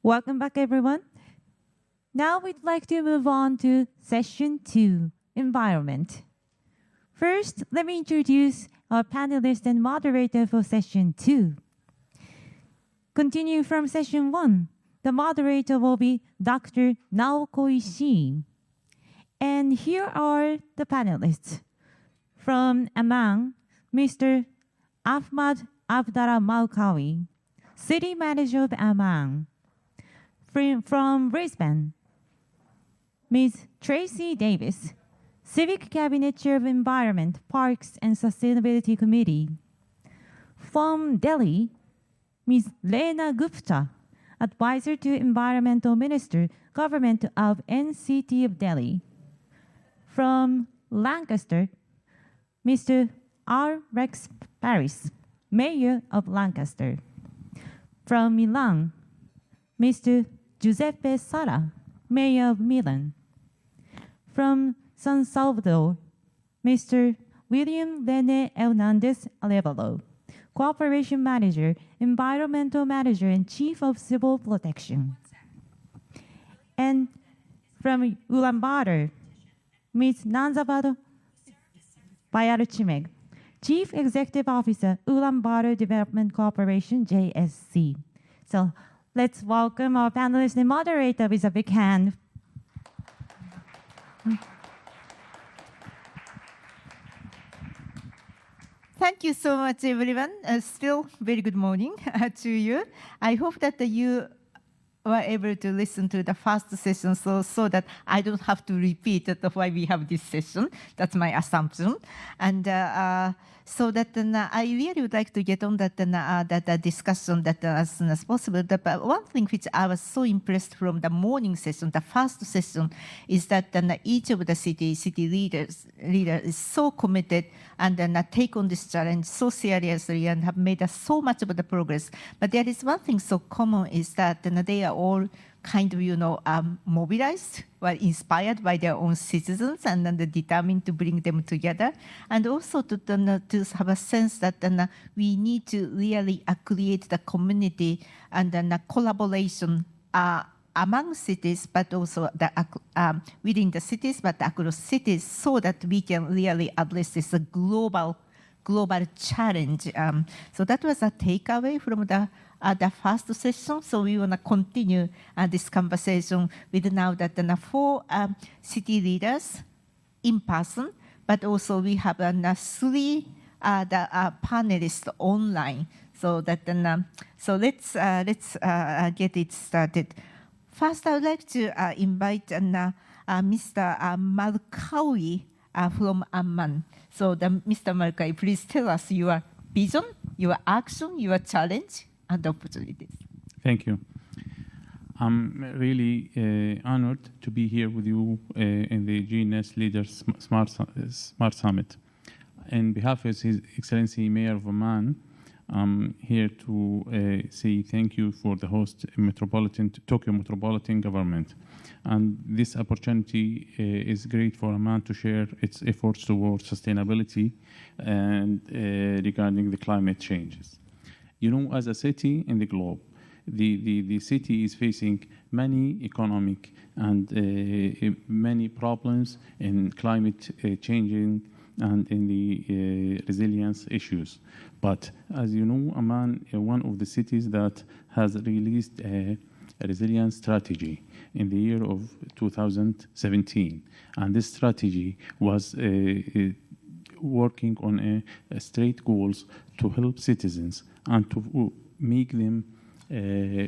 Welcome back, everyone. Now we'd like to move on to Session 2, Environment. First, let me introduce our panelist and moderator for Session 2. Continue from Session 1, the moderator will be Dr. Naoko Ishii. And here are the panelists. From Amman, Mr. Ahmad Abdallah Maukawi, City Manager of Amman. From Brisbane, Ms. Tracy Davis, Civic Cabinet Chair of Environment, Parks and Sustainability Committee. From Delhi, Ms. Lena Gupta, Advisor to Environmental Minister, Government of NCT of Delhi. From Lancaster, Mr. R. Rex Paris, Mayor of Lancaster. From Milan, Mr. Giuseppe Sala, Mayor of Milan. From San Salvador, Mr. William Rene Hernandez Arevalo, Cooperation Manager, Environmental Manager, and Chief of Civil Protection. And from Ulaanbaatar, Ms. Nanzavado Bayarchimeg, Chief Executive Officer, Ulaanbaatar Development Corporation, JSC. So let's welcome our panelist and moderator with a big hand. Thank you so much, everyone. Still very good morning to you. I hope that you were able to listen to the first session so that I don't have to repeat that why we have this session. That's my assumption. And so that I really would like to get on that discussion that as soon as possible. But one thing which I was so impressed from the morning session, the first session, is that each of the city leaders is so committed and take on this challenge so seriously and have made so much of the progress. But there is one thing so common is that they are all kind of, mobilized or inspired by their own citizens and then determined to bring them together. And also to have a sense that we need to really create the community and then collaboration among cities, but also within the cities, but across cities, so that we can really address this global challenge. So that was a takeaway from the first session. So we want to continue this conversation with now that 4 city leaders in person, but also we have 3 panelists online. So that so let's get it started. First, I would like to invite Mr. Malkawi from Amman. So Mr. Malkawi, please tell us your vision, your action, your challenge, and opportunities. Thank you. I'm really honored to be here with you in the GNS Leaders Smart Summit. On behalf of His Excellency Mayor of Amman, I'm here to say thank you for the host Tokyo Metropolitan Government. And this opportunity is great for Amman to share its efforts towards sustainability and regarding the climate changes. As a city in the globe, the city is facing many economic and many problems in climate changing and in the resilience issues. But as you know, Amman is one of the cities that has released a resilience strategy in the year of 2017. And this strategy was working on straight goals to help citizens and to make them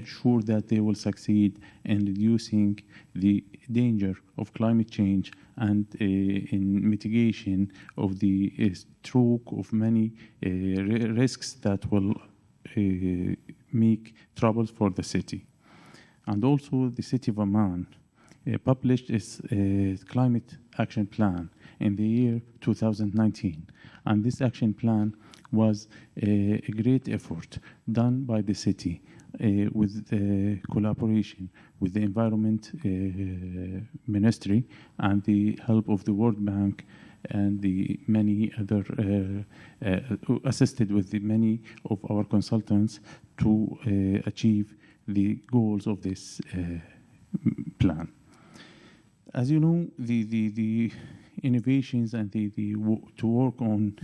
sure that they will succeed in reducing the danger of climate change and in mitigation of the stroke of many risks that will make troubles for the city. And also the city of Amman published its climate action plan in the year 2019. And this action plan was a great effort done by the city with collaboration with the Environment Ministry and the help of the World Bank and the many other assisted with the many of our consultants to achieve the goals of this plan. As you know, the innovations and to work on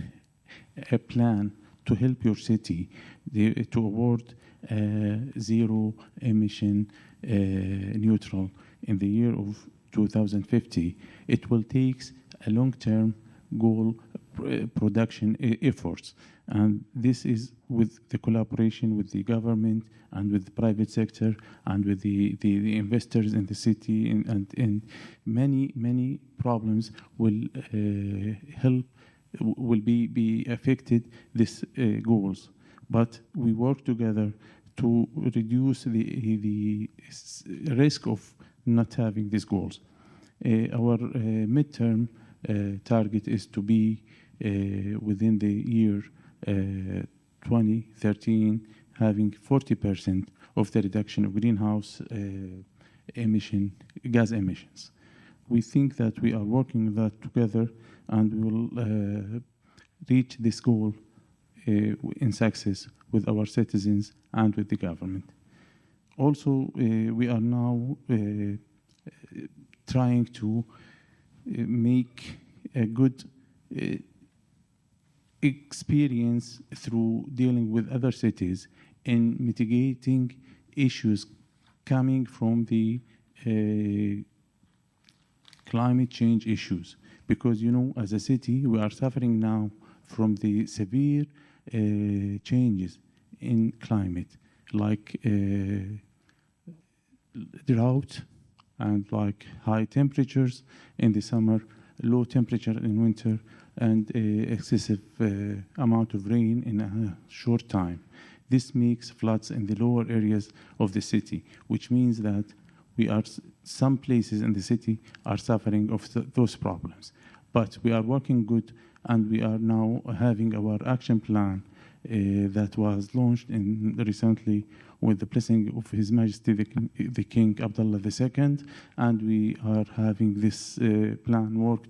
a plan to help your city to award zero emission neutral in the year of 2050, it will take a long-term goal production efforts. And this is with the collaboration with the government and with the private sector and with the investors in the city, and many problems will be affected these goals. But we work together to reduce the risk of not having these goals. Our midterm target is to be within the year 2013 having 40% of the reduction of greenhouse gas emissions. We think that we are working that together, and we will reach this goal in success with our citizens and with the government. Also, we are now trying to make a good experience through dealing with other cities in mitigating issues coming from the climate change issues. Because, you know, as a city, we are suffering now from the severe changes in climate, like drought and like high temperatures in the summer, low temperature in winter, and excessive amount of rain in a short time. This makes floods in the lower areas of the city, which means that some places in the city are suffering of those problems. But we are working good, and we are now having our action plan that was launched recently with the blessing of His Majesty the King Abdullah II, and we are having this plan worked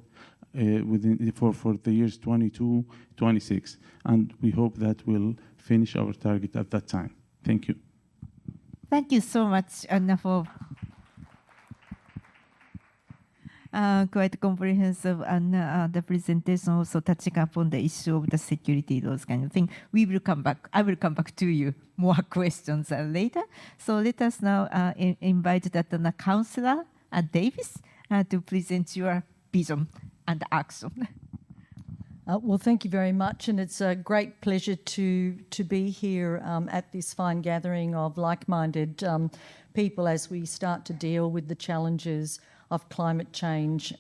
for the years 22-26, and we hope that we'll finish our target at that time. Thank you. Thank you so much, Anna, for quite comprehensive and the presentation also touching upon the issue of the security, those kind of things. We will come back. I will come back to you more questions later. So let us now invite the Councillor Davis to present your vision and action. Well, thank you very much, and it's a great pleasure to be here at this fine gathering of like-minded people as we start to deal with the challenges of climate change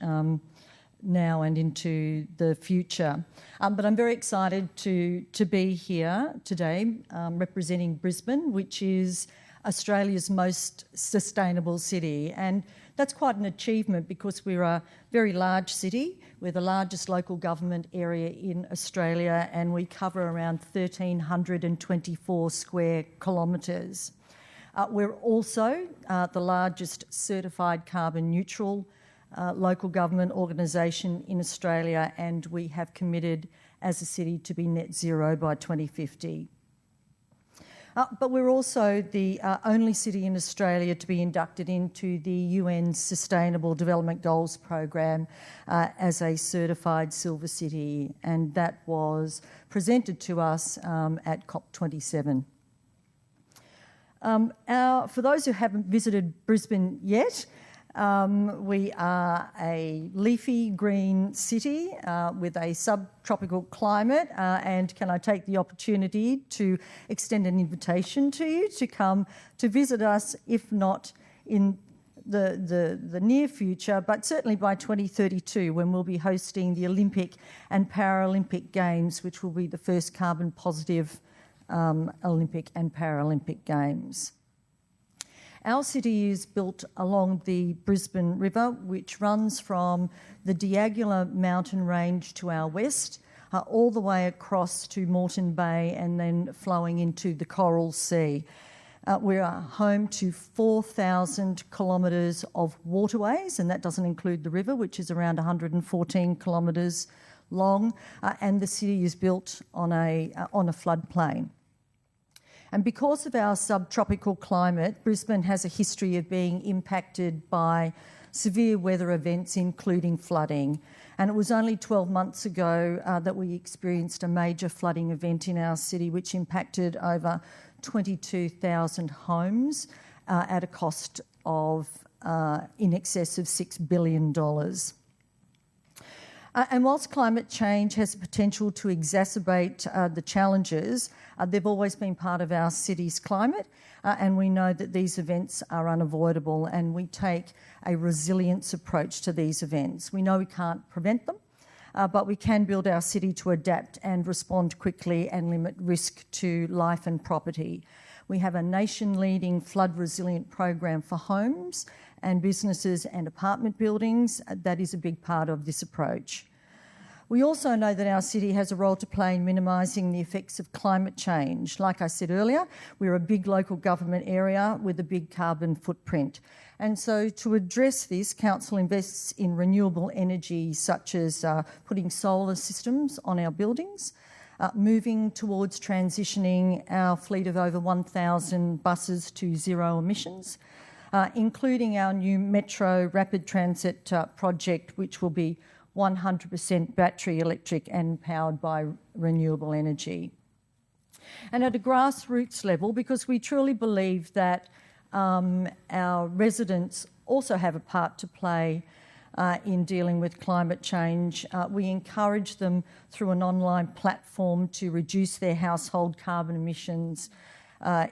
now and into the future. But I'm very excited to be here today representing Brisbane, which is Australia's most sustainable city. And that's quite an achievement because we're a very large city. We're the largest local government area in Australia, and we cover around 1,324 square kilometres. We're also the largest certified carbon neutral local government organisation in Australia, and we have committed as a city to be net zero by 2050. But we're also the only city in Australia to be inducted into the UN's Sustainable Development Goals program as a certified silver city, and that was presented to us at COP27. For those who haven't visited Brisbane yet, we are a leafy green city with a subtropical climate, and can I take the opportunity to extend an invitation to you to come to visit us, if not in the near future, but certainly by 2032, when we'll be hosting the Olympic and Paralympic Games, which will be the first carbon positive Olympic and Paralympic Games. Our city is built along the Brisbane River, which runs from the Diagula mountain range to our west, all the way across to Moreton Bay and then flowing into the Coral Sea. We are home to 4,000 kilometres of waterways, and that doesn't include the river, which is around 114 kilometres long, and the city is built on a floodplain. And because of our subtropical climate, Brisbane has a history of being impacted by severe weather events, including flooding. And it was only 12 months ago that we experienced a major flooding event in our city, which impacted over 22,000 homes at a cost of in excess of $6 billion. And whilst climate change has the potential to exacerbate the challenges, they've always been part of our city's climate, and we know that these events are unavoidable, and we take a resilience approach to these events. We know we can't prevent them, but we can build our city to adapt and respond quickly and limit risk to life and property. We have a nation-leading flood-resilient program for homes and businesses and apartment buildings. That is a big part of this approach. We also know that our city has a role to play in minimising the effects of climate change. Like I said earlier, we're a big local government area with a big carbon footprint. And so to address this, Council invests in renewable energy such as putting solar systems on our buildings, moving towards transitioning our fleet of over 1,000 buses to zero emissions, including our new Metro Rapid Transit project, which will be 100% battery electric and powered by renewable energy. And at a grassroots level, because we truly believe that our residents also have a part to play in dealing with climate change, we encourage them through an online platform to reduce their household carbon emissions.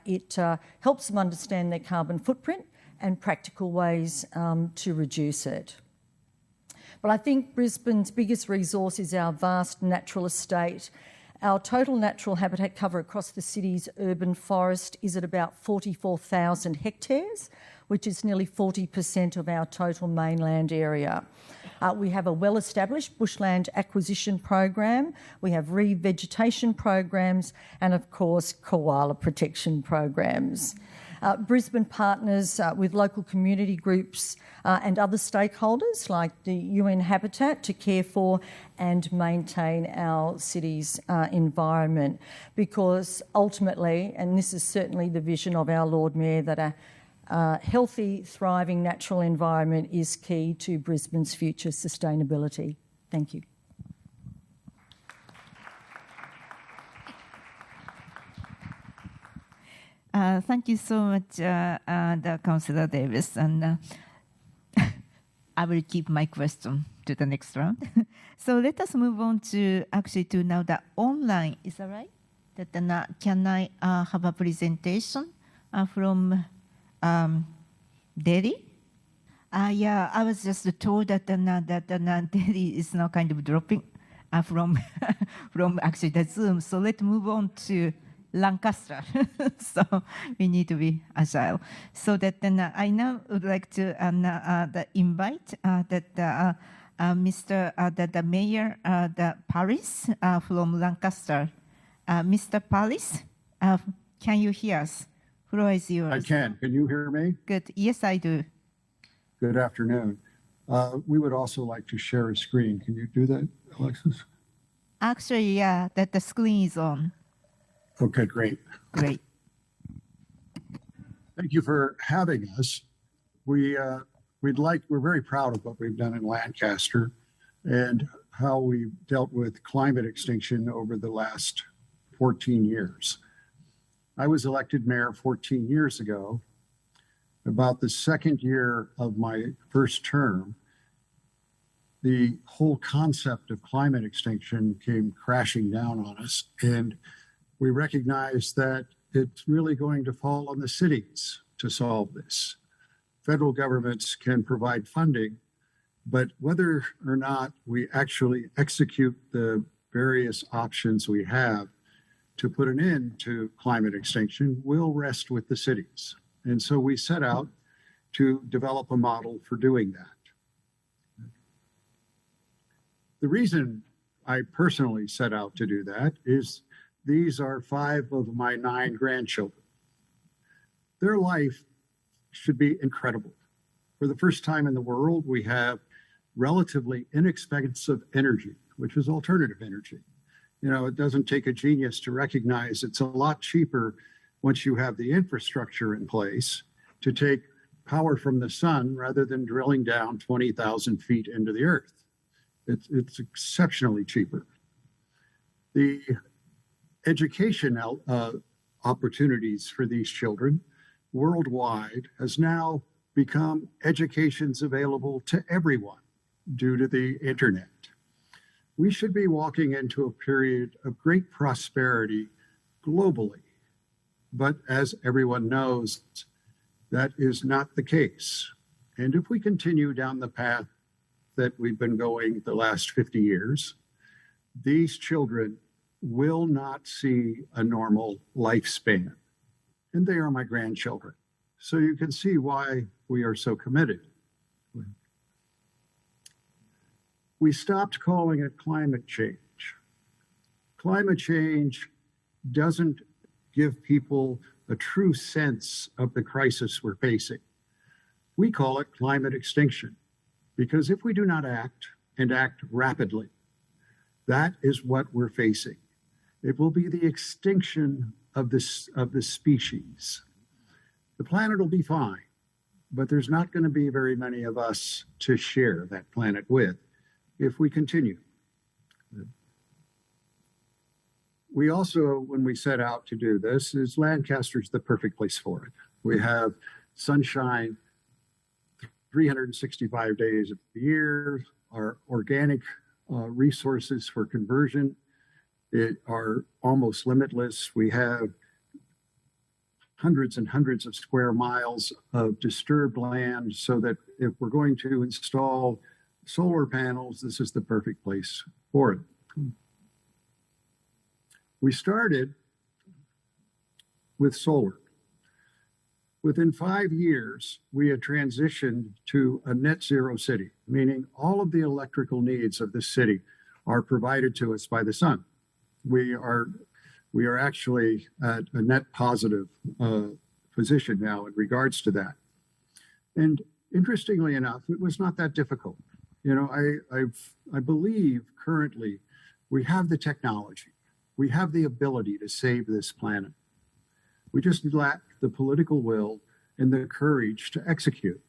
It helps them understand their carbon footprint and practical ways to reduce it. But I think Brisbane's biggest resource is our vast natural estate. Our total natural habitat cover across the city's urban forest is at about 44,000 hectares, which is nearly 40% of our total mainland area. We have a well-established bushland acquisition program, we have revegetation programs, and of course koala protection programs. Brisbane partners with local community groups and other stakeholders like the UN Habitat to care for and maintain our city's environment, because ultimately, and this is certainly the vision of our Lord Mayor, that a healthy, thriving natural environment is key to Brisbane's future sustainability. Thank you. Thank you so much, the Councillor Davis, and I will keep my question to the next round. So let us move on to now the online. Is that right? Can I have a presentation from Delhi? Yeah, I was just told that Delhi is now kind of dropping from actually the Zoom. So let's move on to Lancaster. So we need to be agile. So that I now would like to invite Mr. the Mayor Paris from Lancaster. Mr. Paris, can you hear us? Floor is yours. I can. Can you hear me? Good. Yes, I do. Good afternoon. We would also like to share a screen. Can you do that, Alexis? Actually, yeah, that the screen is on. Okay, great. Great. Thank you for having us. We're very proud of what we've done in Lancaster and how we dealt with climate extinction over the last 14 years. I was elected mayor 14 years ago. About the second year of my first term, the whole concept of climate extinction came crashing down on us, and we recognized that it's really going to fall on the cities to solve this. Federal governments can provide funding, but whether or not we actually execute the various options we have to put an end to climate extinction will rest with the cities. And so we set out to develop a model for doing that. The reason I personally set out to do that is these are 5 of my 9 grandchildren. Their life should be incredible. For the first time in the world, we have relatively inexpensive energy, which is alternative energy. You know, it doesn't take a genius to recognize it's a lot cheaper once you have the infrastructure in place to take power from the sun rather than drilling down 20,000 feet into the earth. It's exceptionally cheaper. The education opportunities for these children worldwide has now become educations available to everyone due to the internet. We should be walking into a period of great prosperity globally. But as everyone knows, that is not the case. And if we continue down the path that we've been going the last 50 years, these children will not see a normal lifespan. And they are my grandchildren. So you can see why we are so committed. We stopped calling it climate change. Climate change doesn't give people a true sense of the crisis we're facing. We call it climate extinction, because if we do not act and act rapidly, that is what we're facing. It will be the extinction of the species. The planet will be fine, but there's not going to be very many of us to share that planet with if we continue. We also, when we set out to do this, is Lancaster's the perfect place for it. We have sunshine 365 days of the year. Our organic resources for conversion are almost limitless. We have hundreds and hundreds of square miles of disturbed land, so that if we're going to install solar panels, this is the perfect place for it. We started with solar. Within 5 years, we had transitioned to a net zero city, meaning all of the electrical needs of the city are provided to us by the sun. We are actually at a net positive position now in regards to that. And interestingly enough, it was not that difficult. You know, I believe currently we have the technology. We have the ability to save this planet. We just lack the political will and the courage to execute.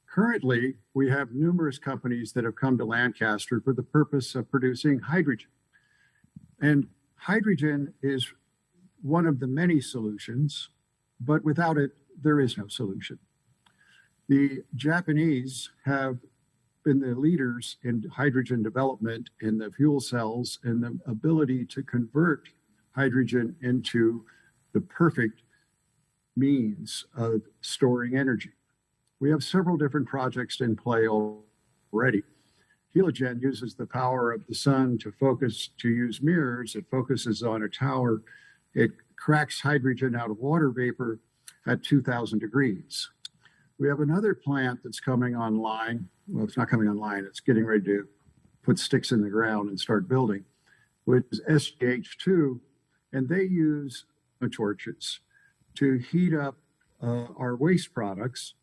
Currently, we have numerous companies that have come to Lancaster for the purpose of producing hydrogen. And hydrogen is one of the many solutions, but without it, there is no solution. The Japanese have been the leaders in hydrogen development in the fuel cells and the ability to convert hydrogen into the perfect means of storing energy. We have several different projects in play already. Heligen uses the power of the sun to use mirrors. It focuses on a tower. It cracks hydrogen out of water vapor at 2,000 degrees. We have another plant that's coming online. Well, it's not coming online. It's getting ready to put sticks in the ground and start building, which is SGH2. And they use torches to heat up our waste products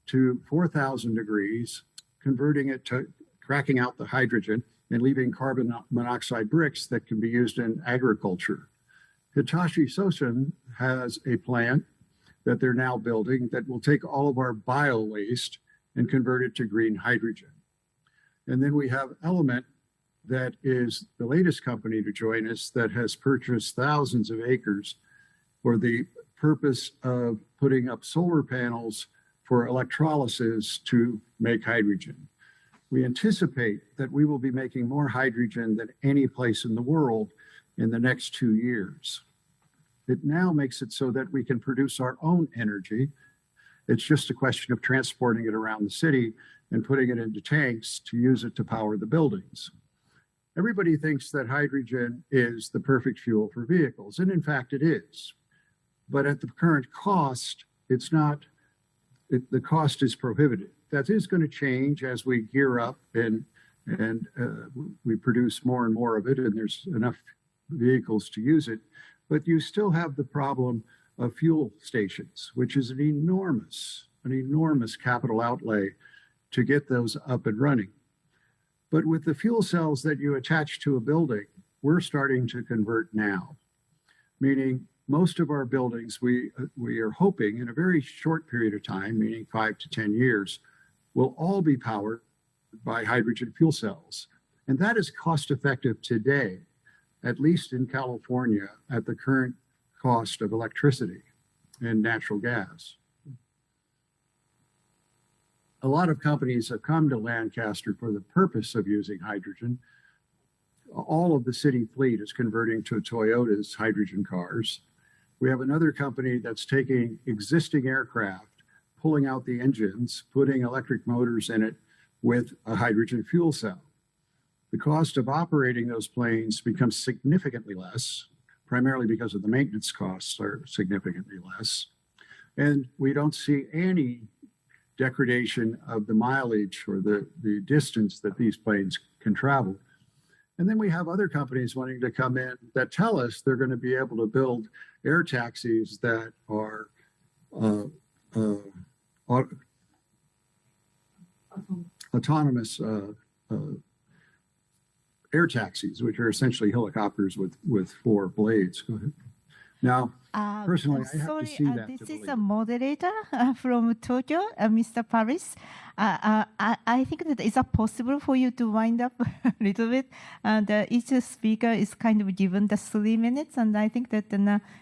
to 4,000 degrees, converting it to cracking out the hydrogen and leaving carbon monoxide bricks that can be used in agriculture. Hitachi Zosen has a plant that they're now building that will take all of our bio waste and convert it to green hydrogen. And then we have Element, that is the latest company to join us, that has purchased thousands of acres for the purpose of putting up solar panels for electrolysis to make hydrogen. We anticipate that we will be making more hydrogen than any place in the world in the next 2 years. It now makes it so that we can produce our own energy. It's just a question of transporting it around the city and putting it into tanks to use it to power the buildings. Everybody thinks that hydrogen is the perfect fuel for vehicles, and in fact it is. But at the current cost, it's not. The cost is prohibitive. That is going to change as we gear up and we produce more and more of it, and there's enough vehicles to use it. But you still have the problem of fuel stations, which is an enormous capital outlay to get those up and running. But with the fuel cells that you attach to a building, we're starting to convert now, meaning most of our buildings, we are hoping in a very short period of time, meaning 5 to 10 years, will all be powered by hydrogen fuel cells. And that is cost effective today, at least in California, at the current cost of electricity and natural gas. A lot of companies have come to Lancaster for the purpose of using hydrogen. All of the city fleet is converting to Toyota's hydrogen cars. We have another company that's taking existing aircraft, pulling out the engines, putting electric motors in it with a hydrogen fuel cell. The cost of operating those planes becomes significantly less, primarily because of the maintenance costs are significantly less. And we don't see any degradation of the mileage or the distance that these planes can travel. And then we have other companies wanting to come in that tell us they're going to be able to build air taxis that are autonomous air taxis, which are essentially helicopters with 4 blades. Go ahead. Now, personally, I have to see that. This is a moderator from Tokyo, Mr. Paris. I think that is it possible for you to wind up a little bit? And each speaker is kind of given the 3 minutes, and I think that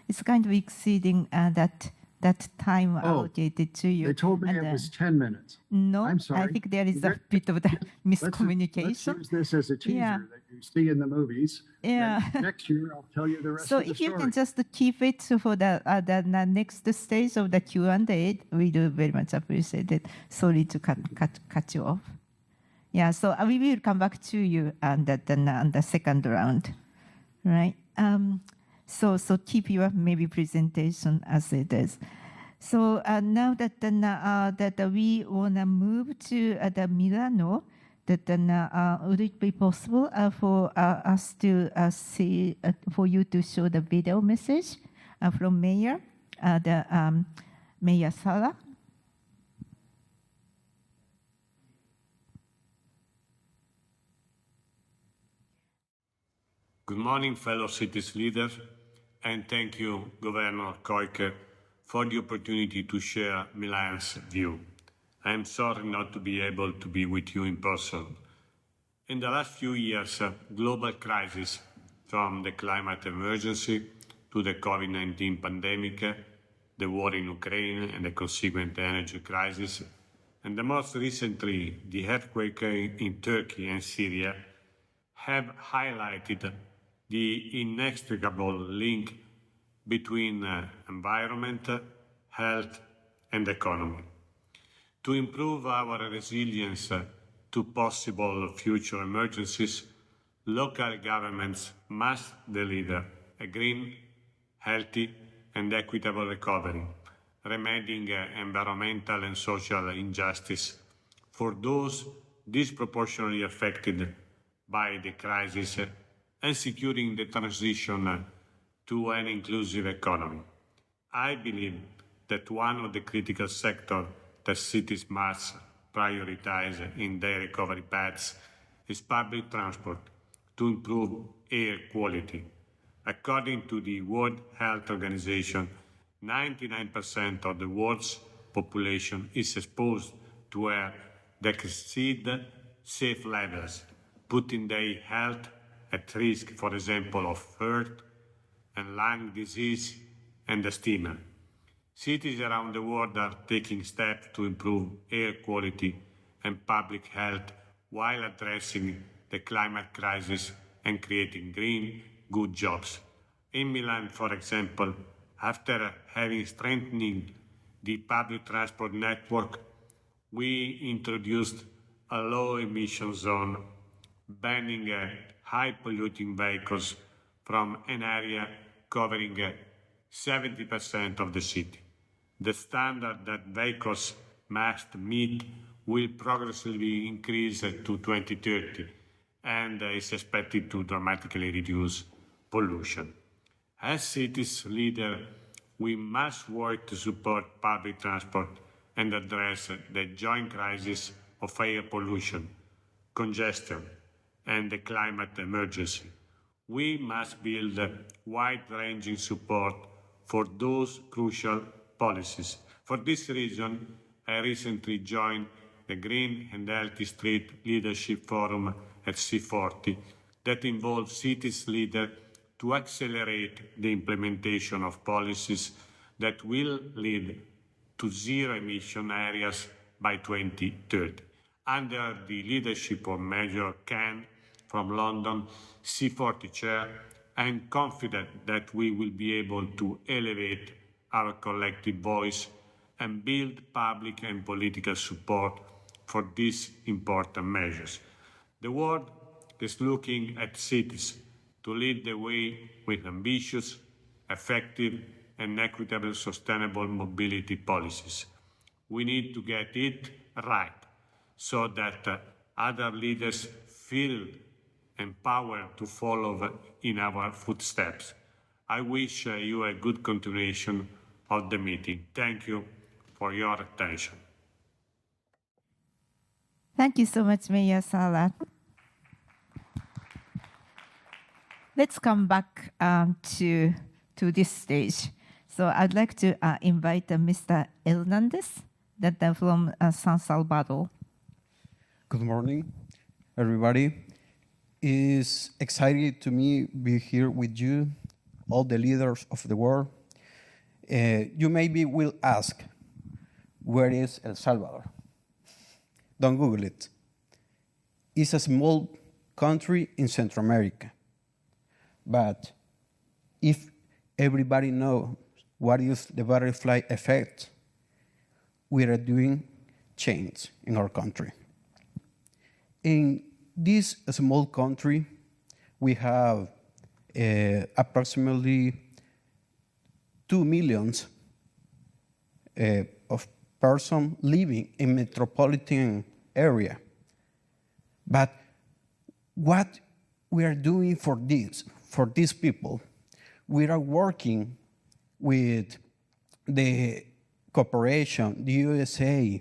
it's kind of exceeding that time allocated to you. They told me it was 10 minutes. No, I'm sorry. I think there is a bit of the miscommunication. Let's use this as a teaser that you see in the movies. Yeah. And next year, I'll tell you the rest So of the if story. you can just keep it for the next stage of the Q&A, we do very much appreciate it. Sorry to cut you off. Yeah, so we will come back to you on the second round, right? So keep your maybe presentation as it is. So now that we wanna move to the Milano, would it be possible for us to see for you to show the video message from Mayor, Mayor Sala? Good morning, fellow cities leaders, and thank you, Governor Koike, for the opportunity to share Milan's view. I am sorry not to be able to be with you in person. In the last few years, global crises, from the climate emergency to the COVID-19 pandemic, the war in Ukraine and the consequent energy crisis, and the most recently, the earthquake in Turkey and Syria, have highlighted the inextricable link between environment, health, and economy. To improve our resilience to possible future emergencies, local governments must deliver a green, healthy, and equitable recovery, remedying environmental and social injustice for those disproportionately affected by the crisis and securing the transition to an inclusive economy. I believe that one of the critical sectors that cities must prioritize in their recovery paths is public transport to improve air quality. According to the World Health Organization, 99% of the world's population is exposed to air that exceed safe levels, putting their health at risk, for example, of heart and lung disease and asthma. Cities around the world are taking steps to improve air quality and public health while addressing the climate crisis and creating green, good jobs. In Milan, for example, after having strengthened the public transport network, we introduced a low-emission zone, banning high-polluting vehicles from an area covering 70% of the city. The standard that vehicles must meet will progressively increase to 2030 and is expected to dramatically reduce pollution. As cities leader, we must work to support public transport and address the joint crisis of air pollution, congestion, and the climate emergency. We must build wide-ranging support for those crucial policies. For this reason, I recently joined the Green and Healthy Street Leadership Forum at C40 that involves cities leaders to accelerate the implementation of policies that will lead to zero-emission areas by 2030. Under the leadership of Major Ken from London, C40 Chair, I am confident that we will be able to elevate our collective voice and build public and political support for these important measures. The world is looking at cities to lead the way with ambitious, effective, and equitable sustainable mobility policies. We need to get it right so that other leaders feel empowered to follow in our footsteps. I wish you a good continuation of the meeting. Thank you for your attention. Thank you so much, Mayor Sala. Let's come back to this stage. So I'd like to invite Mr. Hernandez from San Salvador. Good morning, everybody. It's exciting to me be here with you, all the leaders of the world. You maybe will ask, where is El Salvador? Don't Google it. It's a small country in Central America. But if everybody knows what is the butterfly effect, we are doing change in our country. In this small country, we have approximately 2 million of persons living in metropolitan area. But what we are doing for these people, we are working with the cooperation, the USA,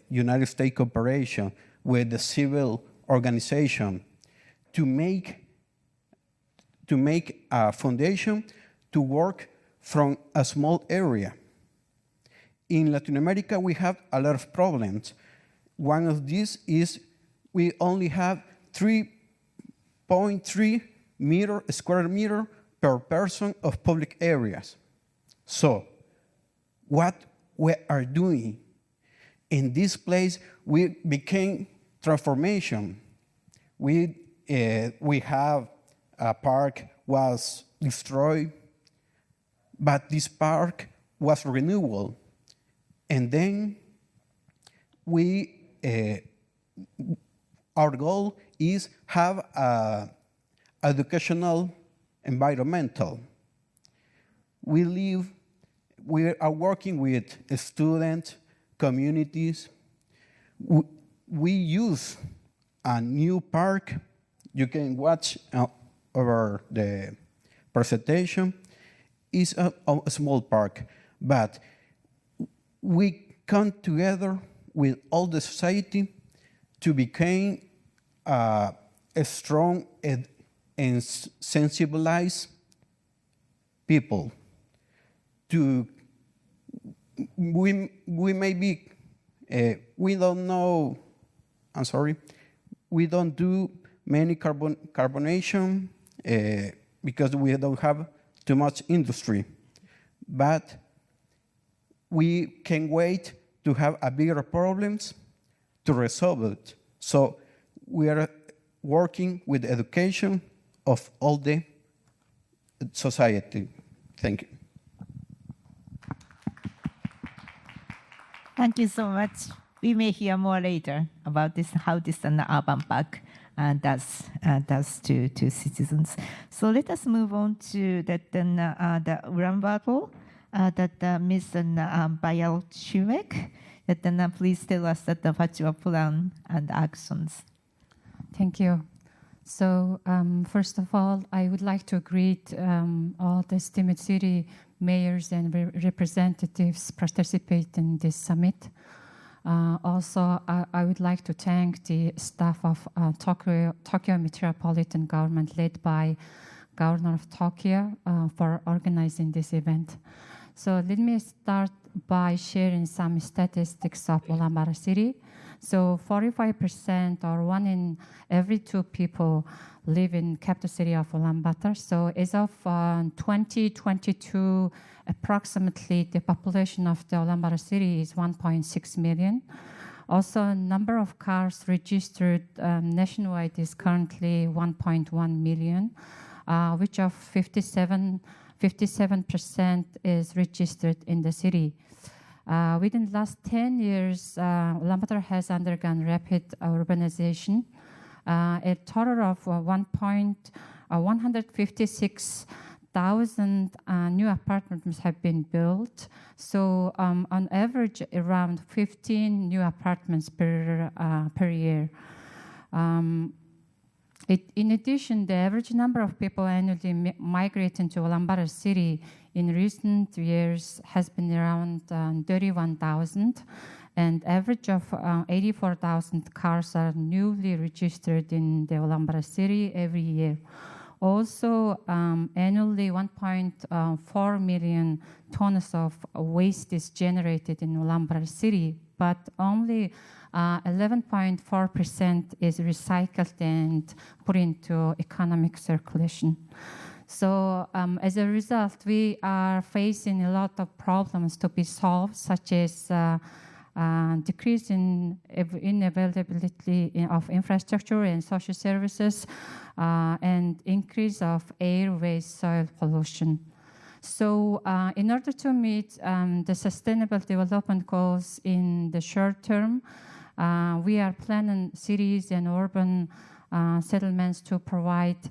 United States cooperation, with the civil organization to make a foundation to work from a small area. In Latin America, we have a lot of problems. One of these is we only have 3.3 square meter per person of public areas. So what we are doing in this place, we became transformation. We have a park was destroyed, but this park was renewal. And then our goal is have educational environmental. We are working with students, communities. We use a new park. You can watch over the presentation. It's a small park, but we come together with all the society to become a strong and sensibilized people. We maybe we don't know. I'm sorry. We don't do many carbonation because we don't have too much industry, but we can wait to have a bigger problems to resolve it. So we are working with education of all the society. Thank you. Thank you so much. We may hear more later about this, how this urban park does to citizens. So let us move on to the round battle that Ms. Bayal Shumek. Please tell us what's your plan and actions. Thank you. So first of all, I would like to greet all the esteemed city mayors and representatives participate in this summit. Also, I would like to thank the staff of Tokyo Metropolitan Government led by Governor of Tokyo for organizing this event. So let me start by sharing some statistics of Ulaanbaatar city. So 45% or 1 in every 2 people live in capital city of Ulaanbaatar. So as of 2022, approximately the population of the Ulaanbaatar city is 1.6 million. Also, number of cars registered nationwide is currently 1.1 million, which of 57% is registered in the city. Within the last 10 years, Ulaanbaatar has undergone rapid urbanization. A total of 156,000 new apartments have been built. So on average, around 15 new apartments per year. In addition, the average number of people annually migrating to Ulaanbaatar city in recent years has been around 31,000, and average of 84,000 cars are newly registered in the Ulaanbaatar city every year. Also, annually 1.4 million tons of waste is generated in Ulaanbaatar city, but only 11.4% is recycled and put into economic circulation. So as a result, we are facing a lot of problems to be solved, such as decrease in availability of infrastructure and social services, and increase of air, waste, soil pollution. So in order to meet the sustainable development goals in the short term, we are planning cities and urban settlements to provide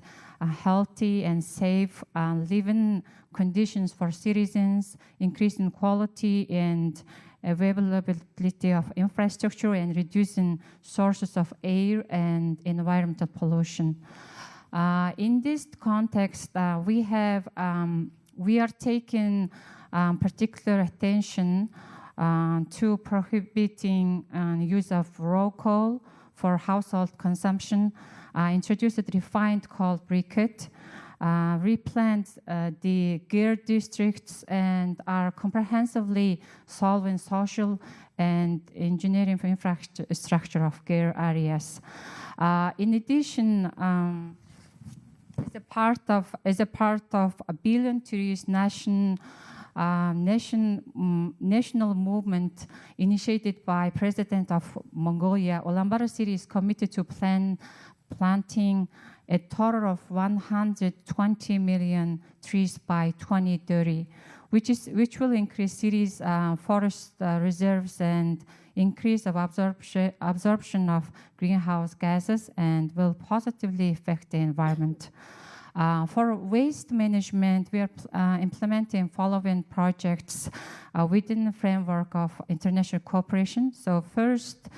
healthy and safe living conditions for citizens, increasing quality and availability of infrastructure, and reducing sources of air and environmental pollution. In this context, we are taking particular attention to prohibiting use of raw coal for household consumption, introduced refined coal briquette, replant the GEAR districts, and are comprehensively solving social and engineering infrastructure of GEAR areas. In addition, as a part of a billion trees national movement initiated by President of Mongolia, Ulaanbaatar city is committed to planting a total of 120 million trees by 2030, which will increase cities' forest reserves and increase of absorption of greenhouse gases, and will positively affect the environment. For waste management, we are implementing following projects within the framework of international cooperation. So first,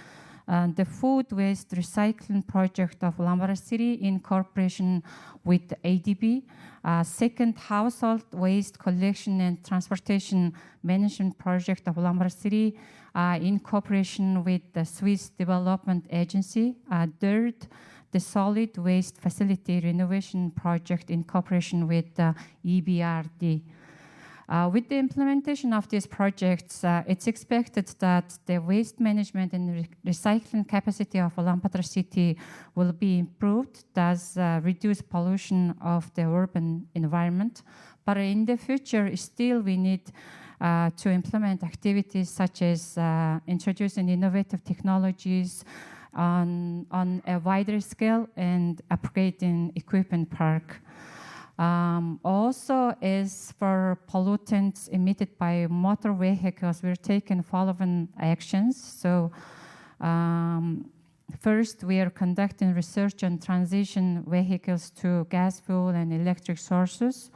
the food waste recycling project of Ulaanbaatar city in cooperation with ADB. Second, household waste collection and transportation management project of Ulaanbaatar city in cooperation with the Swiss Development Agency. Third, the solid waste facility renovation project in cooperation with EBRD. With the implementation of these projects, it's expected that the waste management and recycling capacity of Ulaanbaatar city will be improved, thus reduce pollution of the urban environment. But in the future, still we need to implement activities such as introducing innovative technologies on a wider scale and upgrading equipment park. Also, as for pollutants emitted by motor vehicles, we're taking following actions. So first, we are conducting research on transition vehicles to gas, fuel, and electric sources.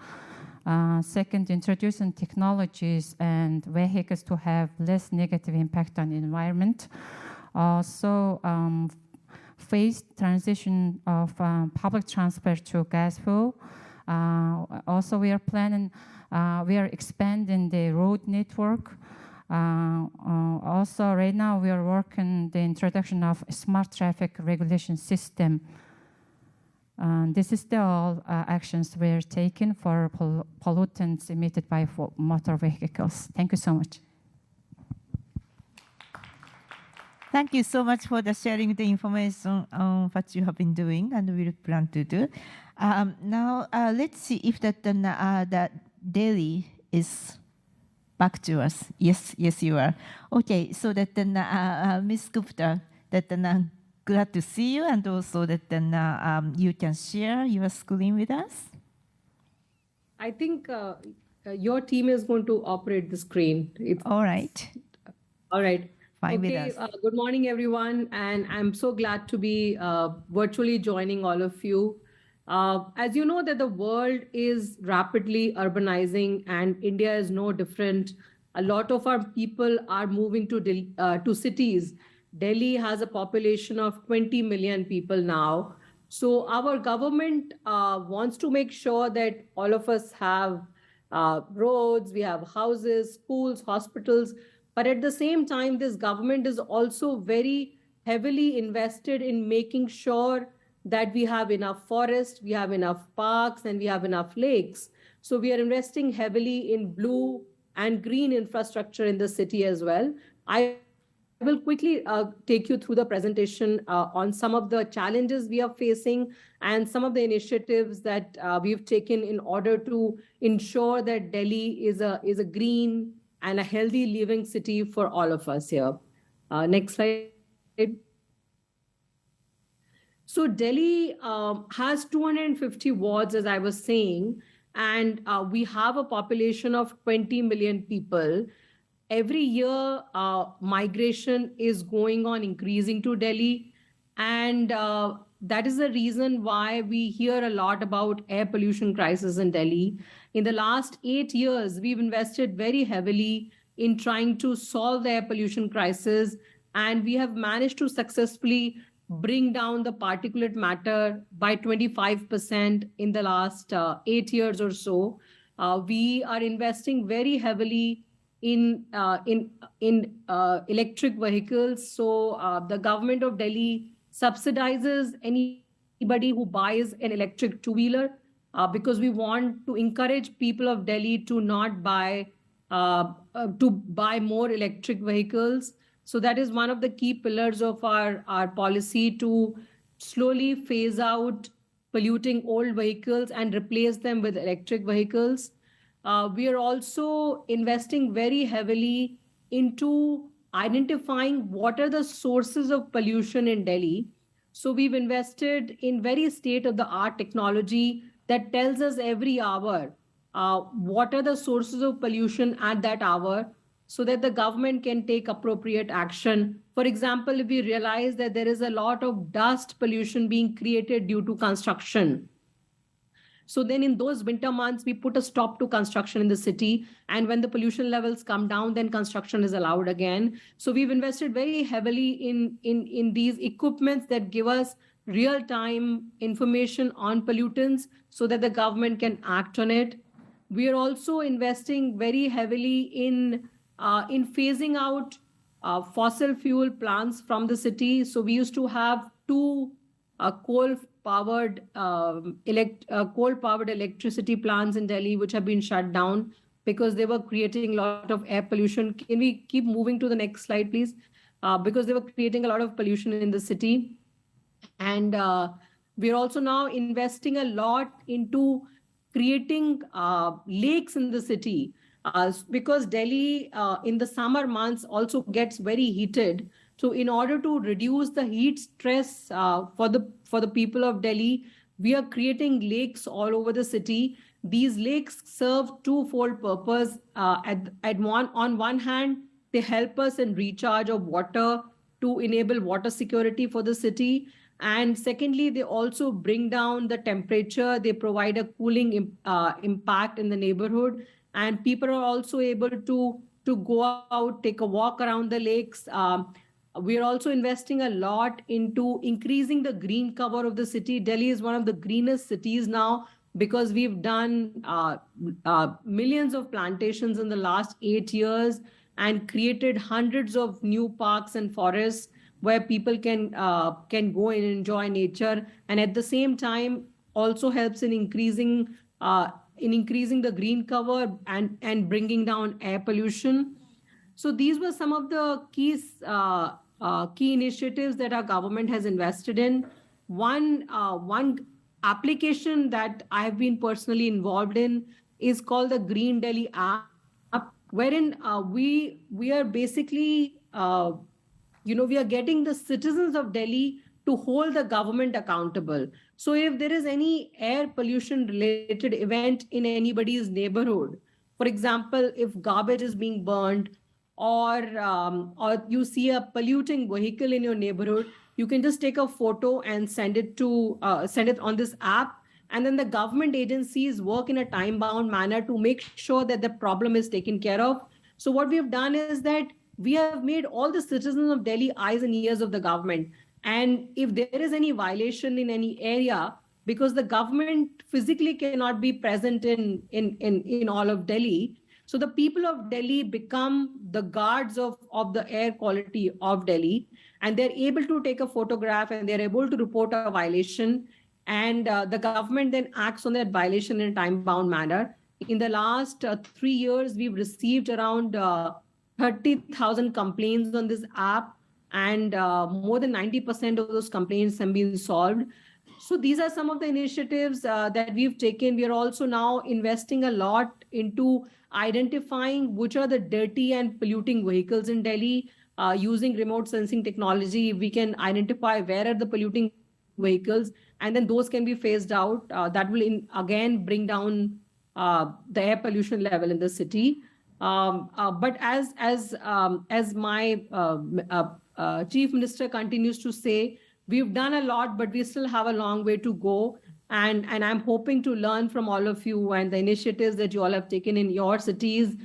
Second, introducing technologies and vehicles to have less negative impact on the environment. Also, phased transition of public transport to gas fuel. Also, we are expanding the road network. Also, right now we are working the introduction of a smart traffic regulation system. This is the all actions we are taking for pollutants emitted by motor vehicles. Thank you so much. Thank you so much for the sharing the information on what you have been doing and will plan to do. Now, let's see if that Delhi is back to us. Yes, you are. Okay, so that Ms. Gupta, that glad to see you, and also that you can share your screen with us. I think your team is going to operate the screen. All right. All right. Fine okay, with us. Good morning, everyone. And I'm so glad to be virtually joining all of you. As you know that the world is rapidly urbanizing and India is no different. A lot of our people are moving to cities. Delhi has a population of 20 million people now. So our government wants to make sure that all of us have roads, we have houses, schools, hospitals. But at the same time, this government is also very heavily invested in making sure that we have enough forests, we have enough parks, and we have enough lakes. So we are investing heavily in blue and green infrastructure in the city as well. I will quickly take you through the presentation on some of the challenges we are facing and some of the initiatives that we've taken in order to ensure that Delhi is a green and a healthy living city for all of us here. Next slide. So Delhi has 250 wards, as I was saying, and we have a population of 20 million people. Every year, migration is going on increasing to Delhi, and that is the reason why we hear a lot about air pollution crisis in Delhi. In the last 8 years, we've invested very heavily in trying to solve the air pollution crisis, and we have managed to successfully bring down the particulate matter by 25% in the last 8 years or so. We are investing very heavily in electric vehicles. So the government of Delhi subsidizes anybody who buys an electric two-wheeler because we want to encourage people of Delhi to not buy more electric vehicles. So that is one of the key pillars of our policy, to slowly phase out polluting old vehicles and replace them with electric vehicles. We are also investing very heavily into identifying what are the sources of pollution in Delhi. So we've invested in very state-of-the-art technology that tells us every hour what are the sources of pollution at that hour, so that the government can take appropriate action. For example, if we realize that there is a lot of dust pollution being created due to construction, so then in those winter months, we put a stop to construction in the city. And when the pollution levels come down, then construction is allowed again. So we've invested very heavily in these equipments that give us real-time information on pollutants so that the government can act on it. We are also investing very heavily in phasing out fossil fuel plants from the city. So we used to have two coal-powered electricity plants in Delhi, which have been shut down because they were creating a lot of air pollution. Can we keep moving to the next slide, please? Because they were creating a lot of pollution in the city. And we're also now investing a lot into creating lakes in the city. Because Delhi in the summer months also gets very heated. So in order to reduce the heat stress for the people of Delhi, we are creating lakes all over the city. These lakes serve twofold purpose. On one hand, they help us in recharge of water to enable water security for the city. And secondly, they also bring down the temperature. They provide a cooling impact in the neighborhood. And people are also able to go out, take a walk around the lakes. We are also investing a lot into increasing the green cover of the city. Delhi is one of the greenest cities now because we've done millions of plantations in the last 8 years. and created hundreds of new parks and forests where people can go and enjoy nature, and at the same time also helps in increasing the green cover and bringing down air pollution. So these were some of the key initiatives that our government has invested in. One application that I have been personally involved in is called the Green Delhi app, wherein we are basically we are getting the citizens of Delhi to hold the government accountable. So if there is any air pollution related event in anybody's neighborhood, for example, if garbage is being burned, or you see a polluting vehicle in your neighborhood, you can just take a photo and send it on this app, and then the government agencies work in a time bound manner to make sure that the problem is taken care of. So what we have done is that we have made all the citizens of Delhi eyes and ears of the government. And if there is any violation in any area, because the government physically cannot be present in all of Delhi, so the people of Delhi become the guards of the air quality of Delhi, and they're able to take a photograph and they're able to report a violation, and the government then acts on that violation in a time-bound manner. In the last 3 years, we've received around 30,000 complaints on this app, and more than 90% of those complaints have been solved. So these are some of the initiatives that we've taken. We are also now investing a lot into identifying which are the dirty and polluting vehicles in Delhi. Using remote sensing technology, we can identify where are the polluting vehicles, and then those can be phased out. That will again bring down the air pollution level in the city. But as my chief minister continues to say, we've done a lot, but we still have a long way to go. And I'm hoping to learn from all of you and the initiatives that you all have taken in your cities,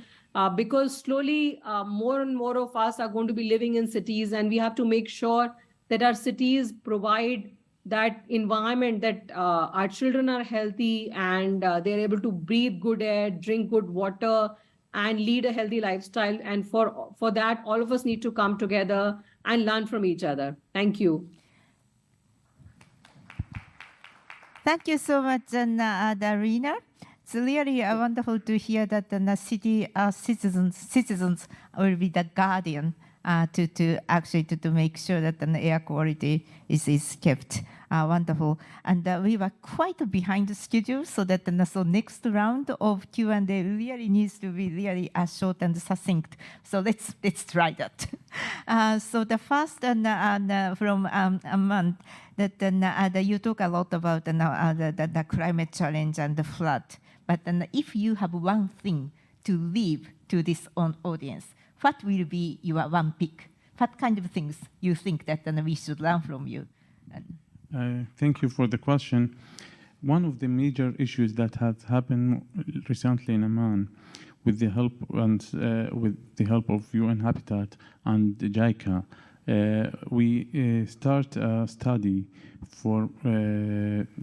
because slowly more and more of us are going to be living in cities, and we have to make sure that our cities provide that environment, that our children are healthy and they're able to breathe good air, drink good water, and lead a healthy lifestyle. And for that, all of us need to come together and learn from each other. Thank you. Thank you so much, Darina. It's really wonderful to hear that the city citizens will be the guardian to make sure that the air quality is kept. Wonderful. And we were quite behind the schedule, so that the next round of Q&A really needs to be really short and succinct. So let's try that. So the first from Amand, that you talk a lot about the climate challenge and the flood. But if you have one thing to leave to this audience, what will be your one pick? What kind of things you think that we should learn from you? Thank you for the question. One of the major issues that has happened recently in Amman, with the help of UN Habitat and JICA, we start a study for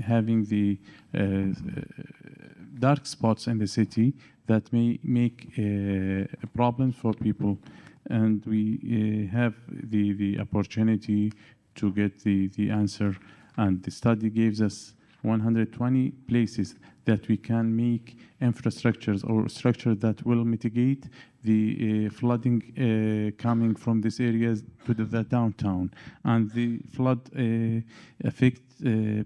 having the dark spots in the city that may make problems for people, and we have the opportunity to get the answer. And the study gives us 120 places that we can make infrastructures or structures that will mitigate the flooding coming from these areas to the downtown. And the flood affects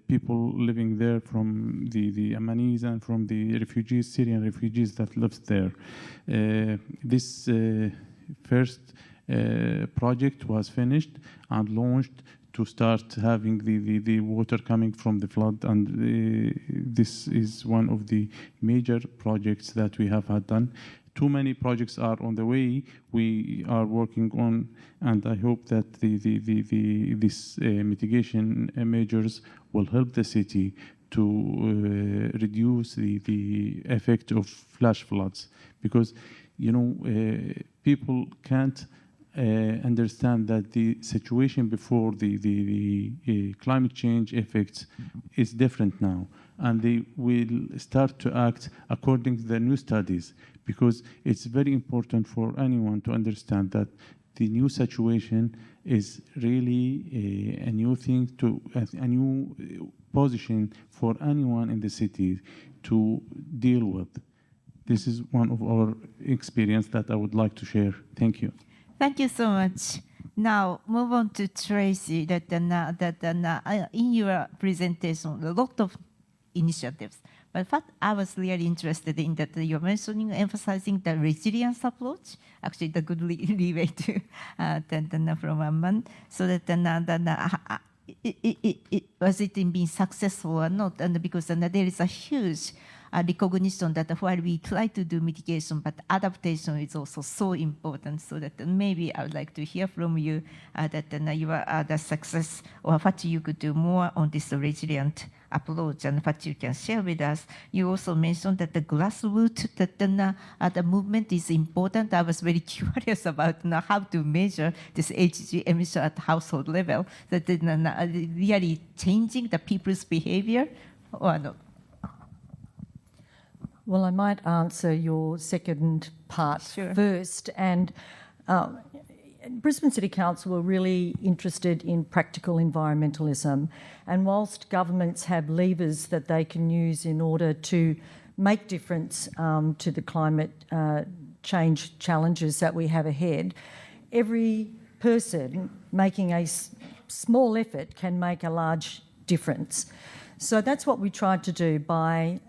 people living there from the Ammanis and from the refugees, Syrian refugees that live there. This first project was finished and launched to start having the water coming from the flood, and this is one of the major projects that we have had done. Too many projects are on the way. We are working on, and I hope that this mitigation measures will help the city to reduce the effect of flash floods, because people can't understand that the situation before the climate change effects is different now. and they will start to act according to the new studies, because it's very important for anyone to understand that the new situation is really a new thing, a new position for anyone in the city to deal with. This is one of our experience that I would like to share. Thank you. Thank you so much. Now, move on to Tracy. In your presentation, a lot of initiatives. But what I was really interested in that you're mentioning, emphasizing the resilience approach. Actually, the good leeway to from Amman. So that was it in being successful or not? And because there is a huge recognition that while we try to do mitigation, but adaptation is also so important. So that maybe I would like to hear from you that your the success or what you could do more on this resilient approach and what you can share with us. You also mentioned that the grassroots the movement is important. I was very curious about how to measure this HG emission at household level. That really changing the people's behavior or not? Well, I might answer your second part first. And Brisbane City Council were really interested in practical environmentalism. And whilst governments have levers that they can use in order to make difference to the climate change challenges that we have ahead, every person making a small effort can make a large difference. So that's what we tried to do by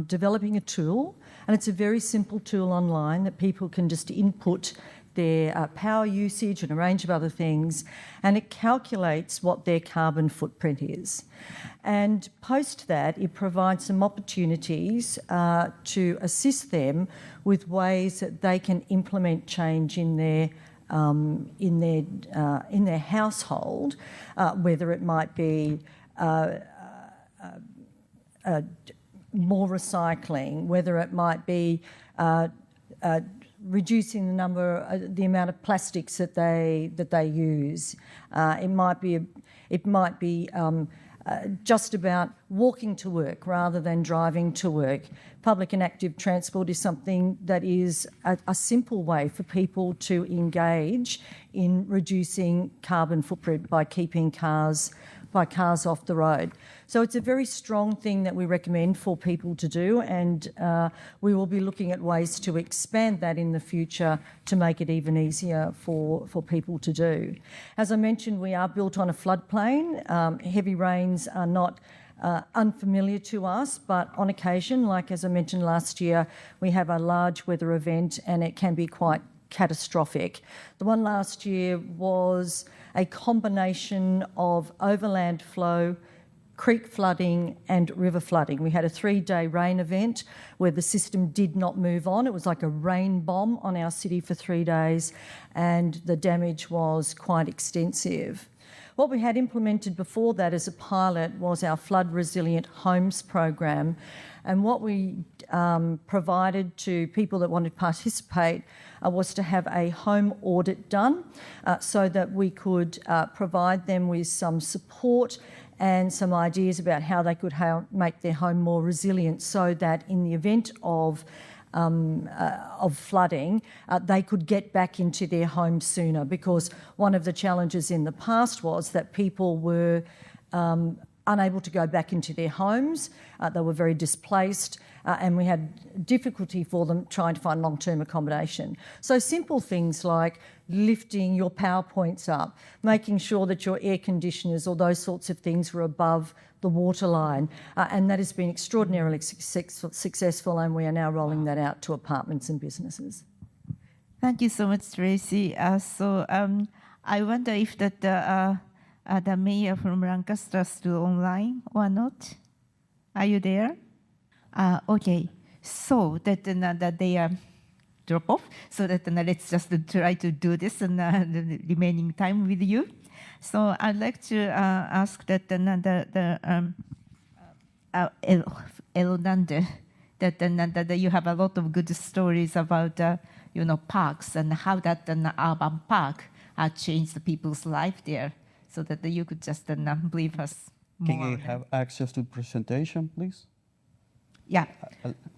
developing a tool, and it's a very simple tool online that people can just input their power usage and a range of other things, and it calculates what their carbon footprint is. And post that, it provides some opportunities to assist them with ways that they can implement change in their household, whether it might be more recycling, whether it might be reducing the amount of plastics that they use. It might be just about walking to work rather than driving to work. Public and active transport is something that is a simple way for people to engage in reducing carbon footprint by keeping cars off the road. So it's a very strong thing that we recommend for people to do, and we will be looking at ways to expand that in the future to make it even easier for people to do. As I mentioned, we are built on a floodplain. Heavy rains are not unfamiliar to us, but on occasion, like as I mentioned last year, we have a large weather event and it can be quite catastrophic. The one last year was a combination of overland flow, creek flooding and river flooding. We had a 3-day rain event where the system did not move on. It was like a rain bomb on our city for 3 days, and the damage was quite extensive. What we had implemented before that as a pilot was our Flood Resilient Homes program, and what we provided to people that wanted to participate was to have a home audit done so that we could provide them with some support and some ideas about how they could make their home more resilient, so that in the event of flooding, they could get back into their home sooner. Because one of the challenges in the past was that people were unable to go back into their homes. They were very displaced, and we had difficulty for them trying to find long-term accommodation. So simple things like lifting your power points up, making sure that your air conditioners or those sorts of things were above the waterline, and that has been extraordinarily successful, and we are now rolling that out to apartments and businesses. Thank you so much, Tracy. I wonder if the mayor from Lancaster is still online or not. Are you there? Okay. So that they are drop off. So that let's just try to do this in the remaining time with you. So I'd like to ask that Elonande, that you have a lot of good stories about parks and how that an urban park changed the people's life there. So that you could just brief us more. Can I have access to presentation, please? Yeah.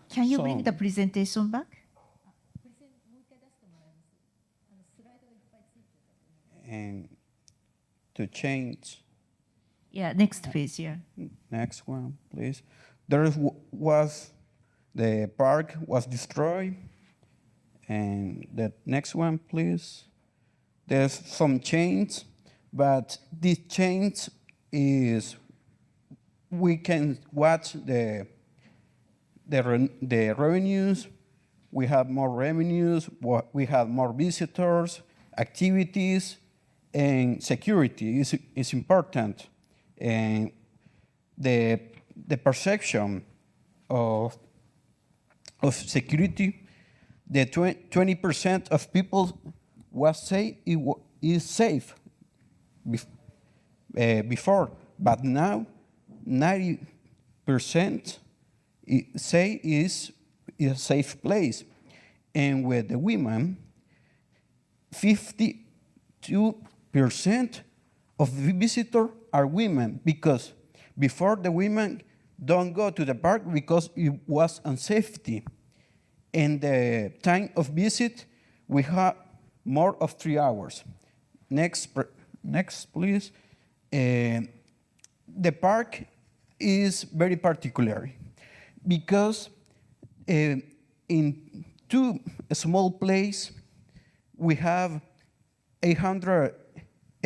Can you So- bring the presentation back? And to change, Yeah, next page, yeah. next one, please. The park was destroyed. And the next one, please. There's some change, but this change is, we can watch the revenues. We have more revenues, we have more visitors, activities, and security is important. And the perception of security, the 20% of people is safe before, but now 90% say is a safe place. And with the women, 52% of the visitors are women, because before the women don't go to the park because it was unsafety. And the time of visit, we have more of 3 hours. Next, please. The park is very particular because in two small places, we have 800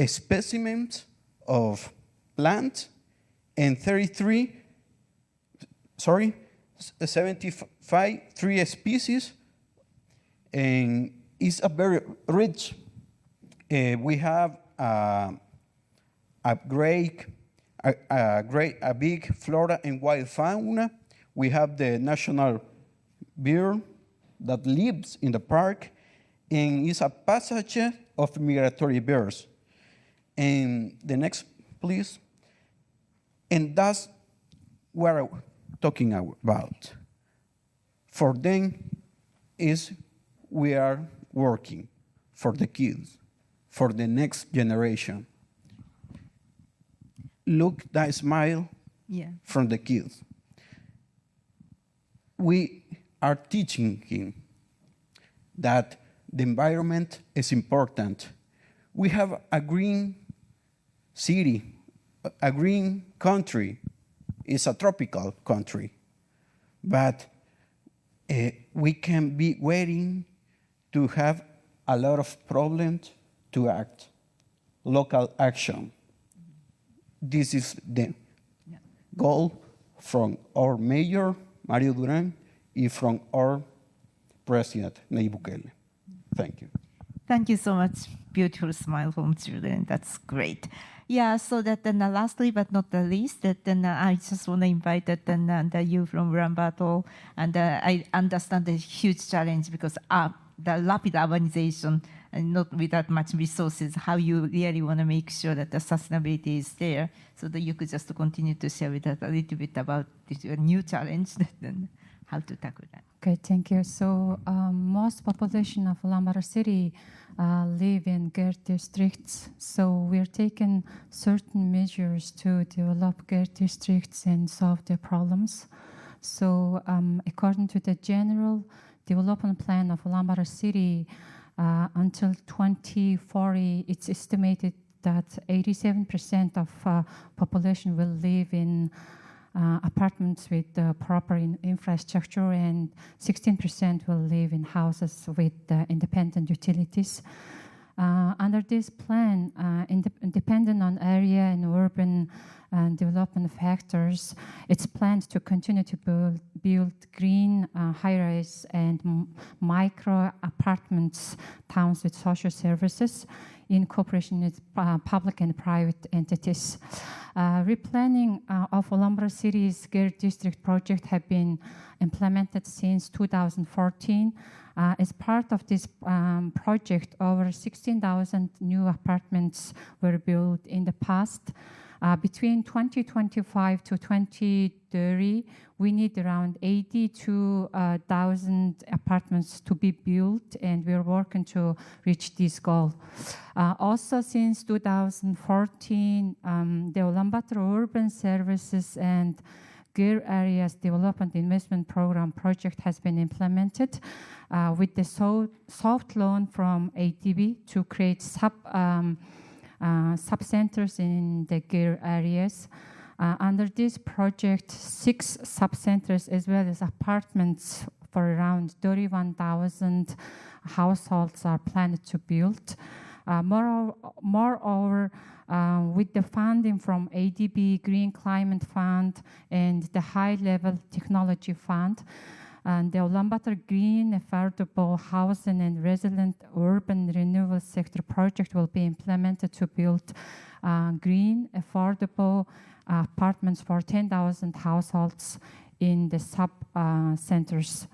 specimens of plants and 75 tree species, and it's a very rich. We have a big flora and wild fauna. We have the national bird that lives in the park, and is a passage of migratory birds. And the next, please. And that's what I'm talking about. For them is we are working for the kids, for the next generation. Look that smile from the kids. We are teaching him that the environment is important. We have a green city, a green country. It's a tropical country. But we can be waiting to have a lot of problems to act, local action. This is the goal from our mayor, Mario Duran, and from our president, Nayib Bukele. Thank you. Thank you so much. Beautiful smile from children. That's great. Yeah, so that then lastly but not the least, that then I just want to invite that then you from Ulaanbaatar, and I understand the huge challenge because the rapid urbanization and not without much resources, how you really want to make sure that the sustainability is there, so that you could just continue to share with us a little bit about this new challenge and how to tackle that. Okay, thank you. So most population of Ulaanbaatar city live in GERD districts. So we're taking certain measures to develop GERD districts and solve their problems. So according to the general development plan of Ulaanbaatar city, until 2040, it's estimated that 87% of population will live in apartments with proper infrastructure, and 16% will live in houses with independent utilities. Under this plan, depending on area and urban development factors, it's planned to continue to build green, high-rise and micro apartments, towns with social services in cooperation with public and private entities. Replanning of Ulaanbaatar city's GERD district project have been implemented since 2014. As part of this project, over 16,000 new apartments were built in the past. Between 2025 to 2030, we need around 82,000 apartments to be built, and we're working to reach this goal. Also, since 2014, the Ulaanbaatar Urban Services and Gear Areas Development Investment Program project has been implemented with the soft loan from ADB to create sub-centers in the gear areas. Under this project, 6 sub-centers as well as apartments for around 31,000 households are planned to build. Moreover, with the funding from ADB, Green Climate Fund, and the High Level Technology Fund, and the Ulaanbaatar Green Affordable Housing and Resilient Urban Renewal Sector project will be implemented to build green, affordable apartments for 10,000 households in the sub-centers.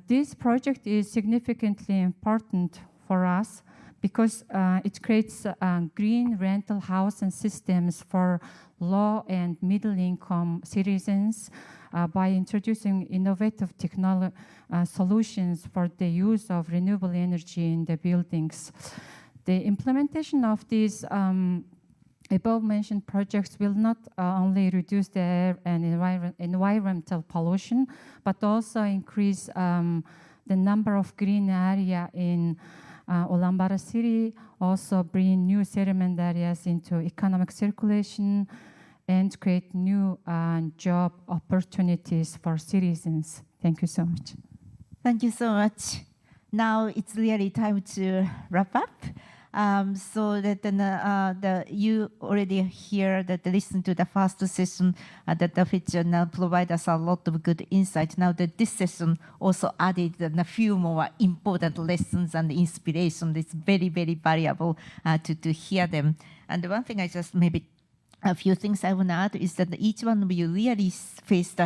This project is significantly important for us because it creates green rental housing systems for low and middle-income citizens by introducing innovative solutions for the use of renewable energy in the buildings. The implementation of these above-mentioned projects will not only reduce the air and environmental pollution, but also increase the number of green area in Ulaanbaatar city, also bring new settlement areas into economic circulation, and create new job opportunities for citizens. Thank you so much. Thank you so much. Now it's really time to wrap up. So that you already hear that listen to the first session that which now provide us a lot of good insight. Now that this session also added a few more important lessons and inspiration. It's very, very valuable to hear them. And one thing I just maybe a few things I want to add is that each one of you really faced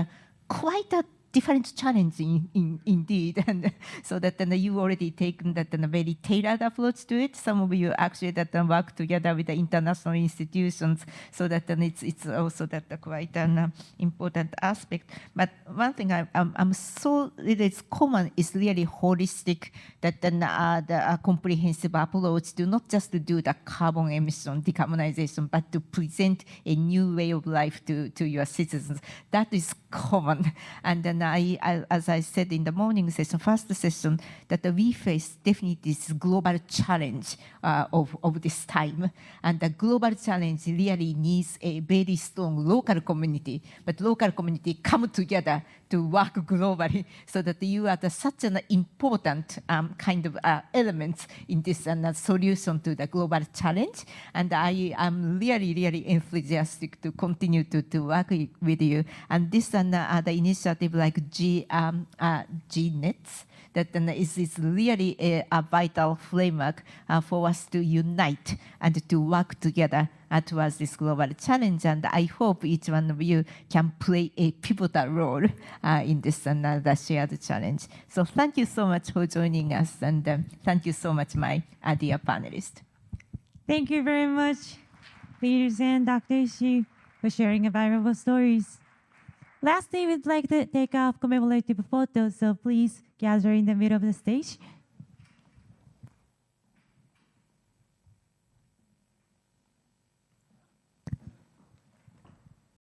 quite a different challenge indeed, and so that you already taken that very tailored approach to it. Some of you actually that work together with the international institutions, so that it's also that quite an important aspect. But one thing I'm so it is common is really holistic, that the comprehensive approach to not just to do the carbon emission decarbonization, but to present a new way of life to your citizens. That is common, and then as I said in the morning session, first session, that we face definitely this global challenge of this time. And the global challenge really needs a very strong local community, but local community come together to work globally, so that you are such an important kind of element in this solution to the global challenge. And I am really, really enthusiastic to continue to work with you. And this the initiative like GNETs, that is really a vital framework for us to unite and to work together towards this global challenge. And I hope each one of you can play a pivotal role in this the shared challenge. So thank you so much for joining us, and thank you so much, my dear panelists. Thank you very much, leaders and Dr. Ishii, for sharing valuable stories. Lastly, we'd like to take off commemorative photos, so please gather in the middle of the stage.